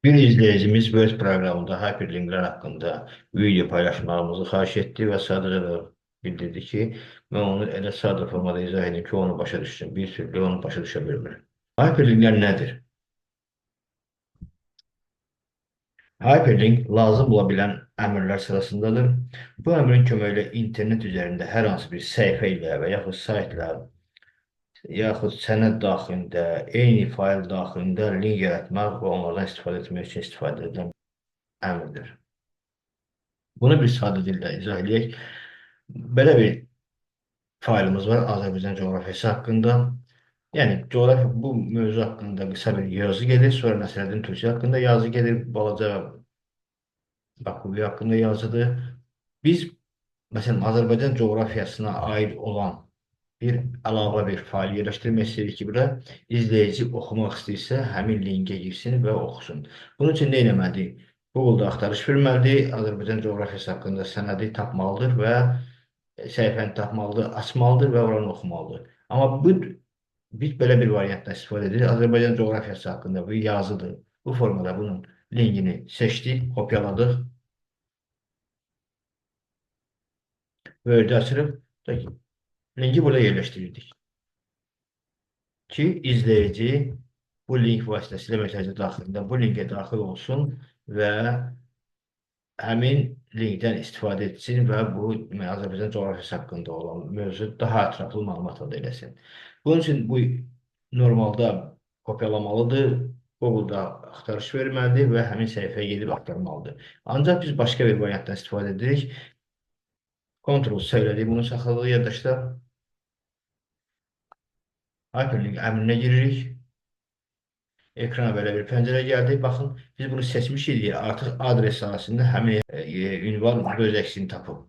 Bir izleyicimiz bu öz programında hyperlinkler hakkında video paylaşmamızı xahiş etdi və sadəcə də bildirdi ki, mən onu elə sadə formada izah edeyim ki, onu başa düşsün. Bir türlü onu başa düşə bilmir. Hyperlinklər nədir? Hyperlink lazım ola bilən əmrlər sırasındadır. Bu əmrin köməyi ilə internet üzərində hər hansı bir səhifə ilə və yaxud saytla, yaxud sənəd daxilində, eyni fayl daxilində link yaratmaq və onlardan istifadə etmək üçün istifadə edilən əmrdir. Bunu bir sadə dildə izah edək. Belə bir faylımız var Azərbaycan coğrafiyası haqqında. Yəni, coğrafiya bu mövzu haqqında qısa bir yazı gedir, sonra Nəsrəddin Tusi haqqında yazı gedir, balaca Bakuvi haqqında yazıdır. Biz, məsələn, Azərbaycan coğrafiyasına aid olan bir əlavə bir fayl yerləşdirmək istəyirik ki, bura izləyici oxumaq istəyirsə, həmin linkə girsin və oxusun. Bunun üçün nə etməlidir? Google-da axtarış verməlidir, Azərbaycan coğrafiyası haqqında sənədi tapmalıdır və səhifəni tapmalıdır, açmalıdır və oranı oxumalıdır. Amma biz belə bir variantdan istifadə edirik. Azərbaycan coğrafiyası haqqında bu yazıdır. Bu formada bunun linkini seçdik, kopyaladıq, Word-i açırıq, linki burada yerləşdirirdik ki, izləyici bu link vasitəsilə mesajı daxilində bu linkə daxil olsun və həmin linkdən istifadə etsin və bu Azərbaycan coğrafiyası haqqında olan mövzu daha ətraflı məlumat əldə eləsin. Bunun üçün bu normalda kopyalamalıdır, Google-da axtarış verməlidir və həmin səhifəyə gedib axtarmalıdır. Ancaq biz başqa bir variantdan istifadə edirik. Ctrl-C elədik, bunu saxladıq yaddaşda. Hyperlink əmrinə giririk. Ekrana belə bir pəncərə gəldi. Baxın, biz bunu seçmiş idik. Artıq adres sahəsində həmin ünvan öz əksini tapıb.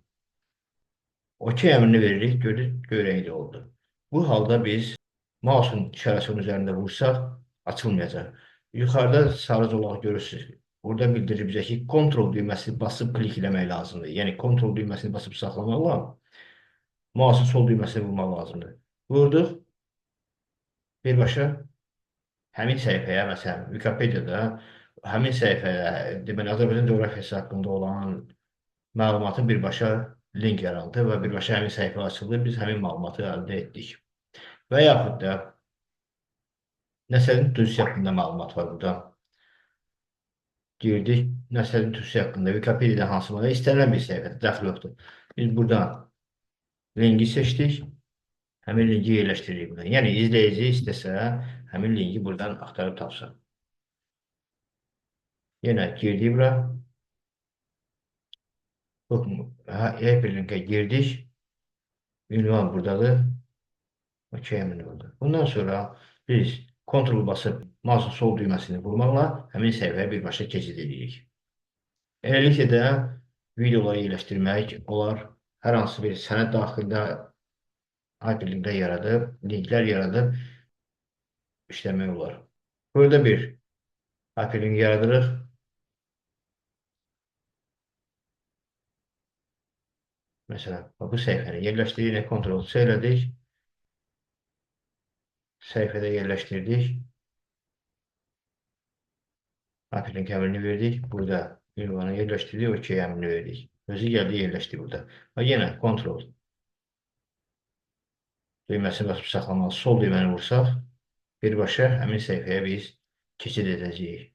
OK əmrini veririk. Gördük, göy rəngli oldu. Bu halda biz mouse'un işarəsinin üzərində vursaq, açılmayacaq. Yuxarıda sarı zolaq görürsünüz. Burada bildirir bizə ki, Ctrl düyməsini basıb klik eləmək lazımdır. Yəni, Ctrl düyməsini basıb saxlamaqla mouse'un sol düyməsini vurmaq lazımdır. Vurduq. Birbaşa həmin səhifəyə, məsələn, Wikipediada həmin səhifəyə, deməli, Azərbaycan coğrafiyası haqqında olan məlumatın birbaşa link yarandı və birbaşa həmin səhifə açıldı. Biz həmin məlumatı əldə etdik. Və yaxud da Nəsrəddin Tusi haqqında məlumat var burada. Girdik, Nəsrəddin Tusi haqqında Wikipediada hansı məlumat istənilən bir səhifədə daxil yoxdur. Biz buradan linki seçdik. Həmin linki yerləşdiririk buradan. Yəni, izləyici istəsə, həmin linki buradan axtarıb tapsın. Yenə girdik bura. Hyperlinkə girdik. Ünvan buradadır. OK əmrini oldu. Bundan sonra biz Ctrl basıb mouse'un sol düyməsini vurmaqla həmin səhifəyə birbaşa keçid edirik. Eləliklə də videoları yerləşdirmək olar. Hər hansı bir sənəd daxilində hyperlinklər yaradıb, linklər yaradıb işləmək olar. Burada bir hyperlink yaradırıq. Məsələn, bu səhifəni yerləşdiririk, Ctrl-C elədik. Səhifədə yerləşdirdik. Hyperlink əmrini verdik. Burada ünvanı yerləşdirdik, OK əmrini verdik. Özü gəldi, yerləşdi burada. Və yenə Ctrl düyməsini basıb saxlamalı sol düyməni vursaq, birbaşa həmin səhifəyə biz keçid edəcəyik.